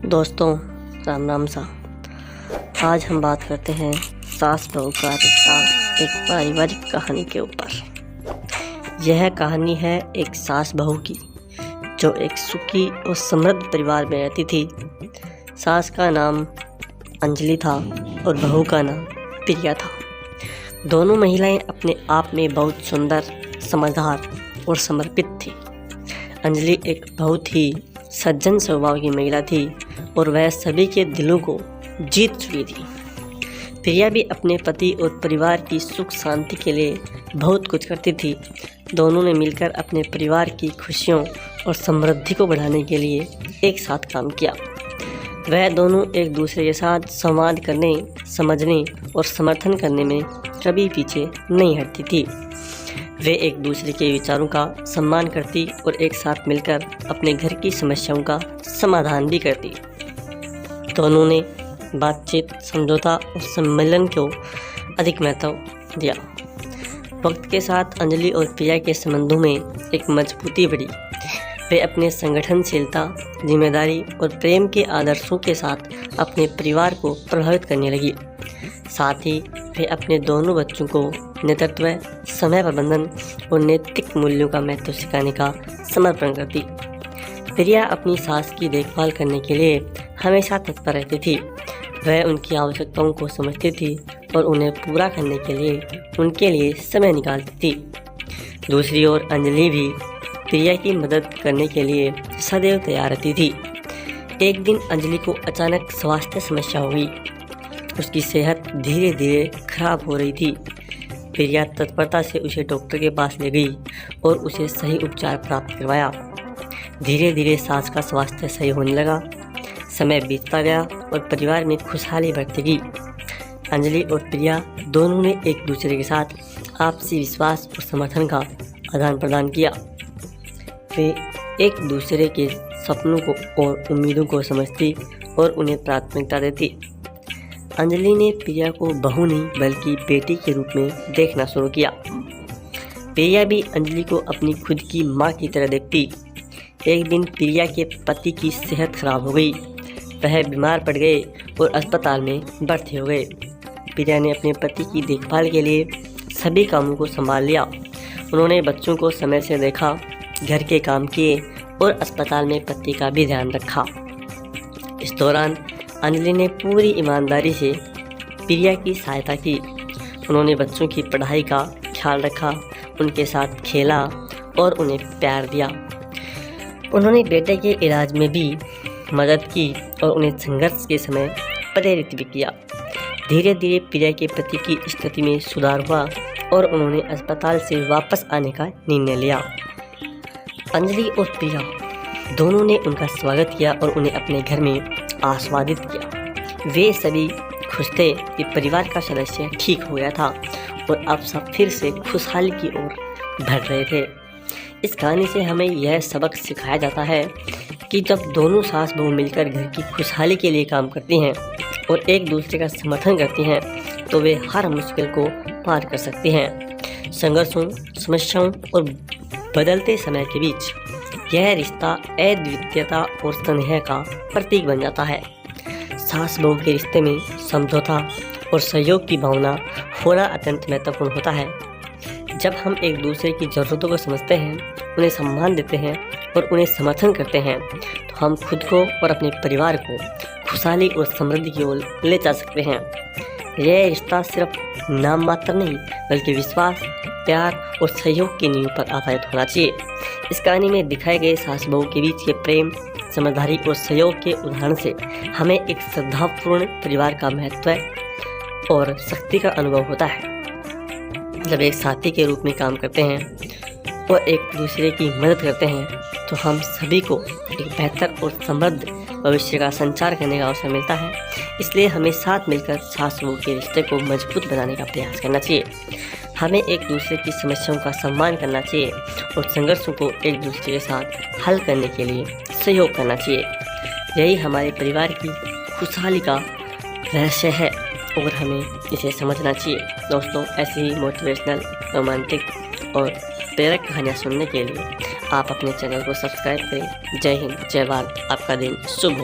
दोस्तों, राम राम सा। आज हम बात करते हैं सास बहू का रिश्ता एक पारिवारिक कहानी के ऊपर। यह कहानी है एक सास बहू की जो एक सुखी और समृद्ध परिवार में रहती थी। सास का नाम अंजलि था और बहू का नाम प्रिया था। दोनों महिलाएं अपने आप में बहुत सुंदर, समझदार और समर्पित थी। अंजलि एक बहुत ही सज्जन स्वभाव की महिला थी और वह सभी के दिलों को जीत चुकी थी। प्रिया भी अपने पति और परिवार की सुख शांति के लिए बहुत कुछ करती थी। दोनों ने मिलकर अपने परिवार की खुशियों और समृद्धि को बढ़ाने के लिए एक साथ काम किया। वह दोनों एक दूसरे के साथ संवाद करने, समझने और समर्थन करने में कभी पीछे नहीं हटती थी। वे एक दूसरे के विचारों का सम्मान करती और एक साथ मिलकर अपने घर की समस्याओं का समाधान भी करती। दोनों ने बातचीत, समझौता और सम्मेलन को अधिक महत्व दिया। वक्त के साथ अंजलि और प्रिया के संबंधों में एक मजबूती बढ़ी। वे अपने संगठनशीलता, जिम्मेदारी और प्रेम के आदर्शों के साथ अपने परिवार को प्रभावित करने लगी। साथ ही वे अपने दोनों बच्चों को नेतृत्व, समय प्रबंधन और नैतिक मूल्यों का महत्व सिखाने का समर्पण करती। प्रिया अपनी सास की देखभाल करने के लिए हमेशा तत्पर रहती थी। वह उनकी आवश्यकताओं को समझती थी और उन्हें पूरा करने के लिए उनके लिए समय निकालती थी। दूसरी ओर अंजलि भी प्रिया की मदद करने के लिए सदैव तैयार रहती थी। एक दिन अंजलि को अचानक स्वास्थ्य समस्या हो गई। उसकी सेहत धीरे धीरे खराब हो रही थी। प्रिया तत्परता से उसे डॉक्टर के पास ले गई और उसे सही उपचार प्राप्त करवाया। धीरे धीरे सास का स्वास्थ्य सही होने लगा। समय बीतता गया और परिवार में खुशहाली बढ़ती गई। अंजलि और प्रिया दोनों ने एक दूसरे के साथ आपसी विश्वास और समर्थन का आदान प्रदान किया। वे एक दूसरे के सपनों को और उम्मीदों को समझती और उन्हें प्राथमिकता देती। अंजलि ने प्रिया को बहू नहीं बल्कि बेटी के रूप में देखना शुरू किया। प्रिया भी अंजलि को अपनी खुद की माँ की तरह देखती। एक दिन प्रिया के पति की सेहत खराब हो गई। वह बीमार पड़ गए और अस्पताल में भर्ती हो गए। प्रिया ने अपने पति की देखभाल के लिए सभी कामों को संभाल लिया। उन्होंने बच्चों को समय से देखा, घर के काम किए और अस्पताल में पति का भी ध्यान रखा। इस दौरान अंजलि ने पूरी ईमानदारी से प्रिया की सहायता की। उन्होंने बच्चों की पढ़ाई का ख्याल रखा, उनके साथ खेला और उन्हें प्यार दिया। उन्होंने बेटे के इलाज में भी मदद की और उन्हें संघर्ष के समय प्रेरित भी किया। धीरे धीरे प्रिया के पति की स्थिति में सुधार हुआ और उन्होंने अस्पताल से वापस आने का निर्णय लिया। अंजलि और प्रिया दोनों ने उनका स्वागत किया और उन्हें अपने घर में आस्वादित किया। वे सभी खुश थे कि परिवार का सदस्य ठीक हो गया था और अब सब फिर से खुशहाली की ओर बढ़ रहे थे। इस कहानी से हमें यह सबक सिखाया जाता है कि जब दोनों सास बहू मिलकर घर की खुशहाली के लिए काम करती हैं और एक दूसरे का समर्थन करती हैं तो वे हर मुश्किल को पार कर सकती हैं। संघर्षों, समस्याओं और बदलते समय के बीच यह रिश्ता अद्वितीयता और स्नेह का प्रतीक बन जाता है। सास बहू के रिश्ते में समझौता और सहयोग की भावना होना अत्यंत महत्वपूर्ण होता है। जब हम एक दूसरे की ज़रूरतों को समझते हैं, उन्हें सम्मान देते हैं और उन्हें समर्थन करते हैं तो हम खुद को और अपने परिवार को खुशहाली और समृद्धि की ओर ले जा सकते हैं। यह रिश्ता सिर्फ नाम मात्र नहीं बल्कि विश्वास, प्यार और सहयोग की नींव पर आधारित होना चाहिए। इस कहानी में दिखाए गए सास बहू के बीच के प्रेम, समझदारी और सहयोग के उदाहरण से हमें एक श्रद्धापूर्ण परिवार का महत्व और शक्ति का अनुभव होता है। जब एक साथी के रूप में काम करते हैं और एक दूसरे की मदद करते हैं तो हम सभी को एक बेहतर और समृद्ध भविष्य का संचार करने का अवसर मिलता है। इसलिए हमें साथ मिलकर सास बहू के रिश्ते को मजबूत बनाने का प्रयास करना चाहिए। हमें एक दूसरे की समस्याओं का सम्मान करना चाहिए और संघर्षों को एक दूसरे के साथ हल करने के लिए सहयोग करना चाहिए। यही हमारे परिवार की खुशहाली का रहस्य है और हमें इसे समझना चाहिए। दोस्तों, ऐसी ही मोटिवेशनल, रोमांटिक और प्रेरक कहानियाँ सुनने के लिए आप अपने चैनल को सब्सक्राइब करें। जय हिंद, जय भारत। आपका दिन शुभ हो।